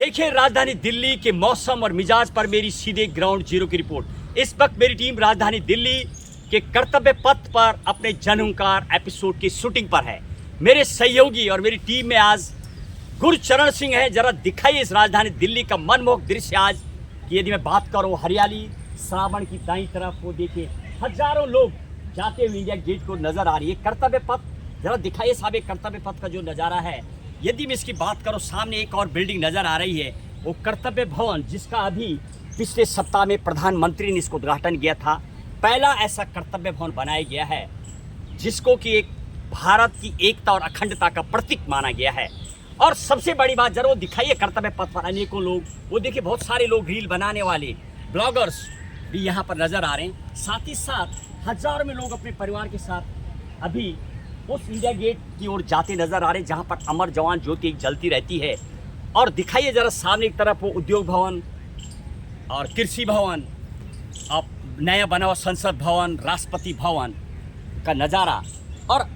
देखिए राजधानी दिल्ली के मौसम और मिजाज पर मेरी सीधे ग्राउंड जीरो की रिपोर्ट। इस वक्त मेरी टीम राजधानी दिल्ली के कर्तव्य पथ पर अपने जनहुंकार एपिसोड की शूटिंग पर है। मेरे सहयोगी और मेरी टीम में आज गुरचरण सिंह है। जरा दिखाइए इस राजधानी दिल्ली का मनमोहक दृश्य आज कि यदि मैं बात करूँ हरियाली श्रावण की दाईं तरफ, वो देखिए हजारों लोग जाते हुए इंडिया गेट को नजर आ रही है। कर्तव्य पथ जरा दिखाइए साहब, कर्तव्य पथ का जो नज़ारा है। यदि मैं इसकी बात करूं, सामने एक और बिल्डिंग नज़र आ रही है, वो कर्तव्य भवन, जिसका अभी पिछले सप्ताह में प्रधानमंत्री ने इसको उद्घाटन किया था। पहला ऐसा कर्तव्य भवन बनाया गया है जिसको कि एक भारत की एकता और अखंडता का प्रतीक माना गया है। और सबसे बड़ी बात, जरा वो दिखाइए कर्तव्य पथ पर अनेकों लोग, वो देखिए बहुत सारे लोग रील बनाने वाले ब्लॉगर्स भी यहाँ पर नज़र आ रहे हैं। साथ ही साथ हजारों में लोग अपने परिवार के साथ अभी उस इंडिया गेट की ओर जाते नजर आ रहे हैं जहां पर अमर जवान ज्योति जलती रहती है। और दिखाइए जरा सामने एक तरफ वो उद्योग भवन और कृषि भवन, अब नया बना हुआ संसद भवन, राष्ट्रपति भवन का नज़ारा और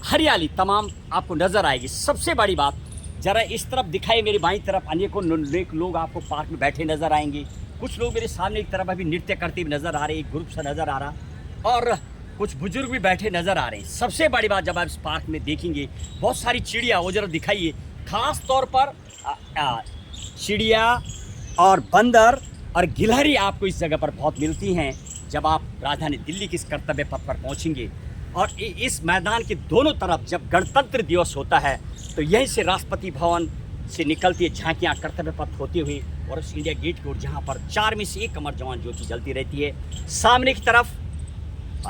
हरियाली तमाम आपको नज़र आएगी। सबसे बड़ी बात, जरा इस तरफ दिखाइए मेरी बाईं तरफ अनेकों लोग आपको पार्क में बैठे नज़र आएंगे। कुछ लोग मेरे सामने एक तरफ अभी नृत्य करते हुए नज़र आ रहे हैं, एक ग्रुप सा नज़र आ रहा, और कुछ बुजुर्ग भी बैठे नज़र आ रहे हैं। सबसे बड़ी बात, जब आप इस पार्क में देखेंगे बहुत सारी चिड़िया, वो जरा दिखाइए, खास तौर पर चिड़िया और बंदर और गिलहरी आपको इस जगह पर बहुत मिलती हैं जब आप राजधानी दिल्ली के इस कर्तव्य पथ पर पहुंचेंगे। और इस मैदान के दोनों तरफ जब गणतंत्र दिवस होता है तो यहीं से राष्ट्रपति भवन से निकलती है झांकियाँ कर्तव्य पथ होते हुए और उस इंडिया गेट की ओर, जहाँ पर 4 में से 1 अमर जवान ज्योति जलती रहती है। सामने की तरफ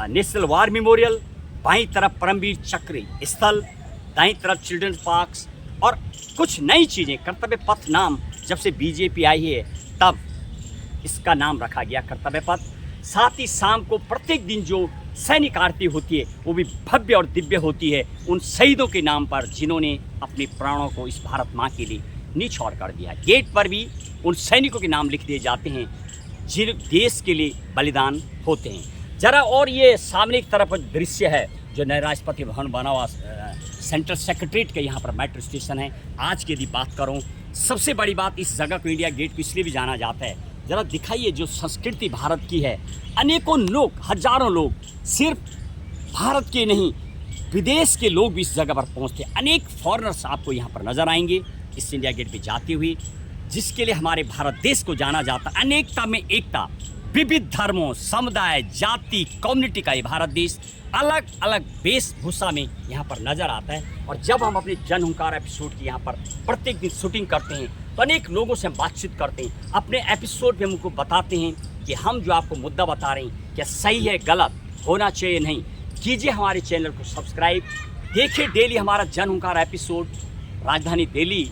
नेशनल वार मेमोरियल, बाईं तरफ परमवीर चक्र स्थल, दाईं तरफ चिल्ड्रंस पार्क्स और कुछ नई चीज़ें। कर्तव्य पथ नाम जब से बीजेपी आई है तब इसका नाम रखा गया कर्तव्य पथ। साथ ही शाम को प्रत्येक दिन जो सैनिक आरती होती है वो भी भव्य और दिव्य होती है, उन शहीदों के नाम पर जिन्होंने अपने प्राणों को इस भारत माँ के लिए निछावर कर दिया। गेट पर भी उन सैनिकों के नाम लिख दिए जाते हैं जिन देश के लिए बलिदान होते हैं। जरा और ये सामने की तरफ दृश्य है जो नया राष्ट्रपति भवन बना हुआ सेंट्रल सेक्रेटरीट का, यहाँ पर मेट्रो स्टेशन है। आज की यदि बात करूँ, सबसे बड़ी बात, इस जगह को इंडिया गेट को इसलिए भी जाना जाता है। जरा दिखाइए जो संस्कृति भारत की है, अनेकों लोग, हजारों लोग, सिर्फ भारत के नहीं विदेश के लोग भी इस जगह पर पहुँचते हैं। अनेक फॉरेनर्स आपको यहाँ पर नज़र आएंगे इस इंडिया गेट पर जाते हुए, जिसके लिए हमारे भारत देश को जाना जाता है। अनेकता में एकता, विविध धर्मों, समुदाय, जाति, कम्युनिटी का ये भारत देश अलग अलग वेशभूषा में यहाँ पर नज़र आता है। और जब हम अपने जनहुंकार एपिसोड की यहाँ पर प्रत्येक दिन शूटिंग करते हैं तो अनेक लोगों से हम बातचीत करते हैं, अपने एपिसोड में हमको बताते हैं कि हम जो आपको मुद्दा बता रहे हैं क्या सही है, गलत, होना चाहिए, नहीं। कीजिए हमारे चैनल को सब्सक्राइब, देखिए डेली हमारा जनहुंकार एपिसोड राजधानी दिल्ली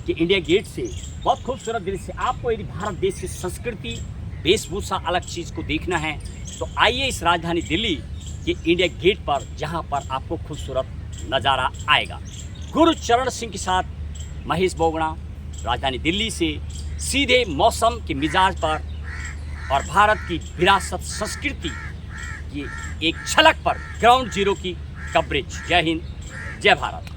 के इंडिया गेट से। बहुत खूबसूरत दृश्य। आपको यदि भारत देश की संस्कृति, वेशभूषा, अलग चीज़ को देखना है तो आइए इस राजधानी दिल्ली के इंडिया गेट पर, जहां पर आपको खूबसूरत नज़ारा आएगा। गुरचरण सिंह के साथ महेश बोगड़ा, राजधानी दिल्ली से सीधे मौसम के मिजाज पर और भारत की विरासत, संस्कृति की एक झलक पर ग्राउंड जीरो की कवरेज। जय हिंद, जय भारत।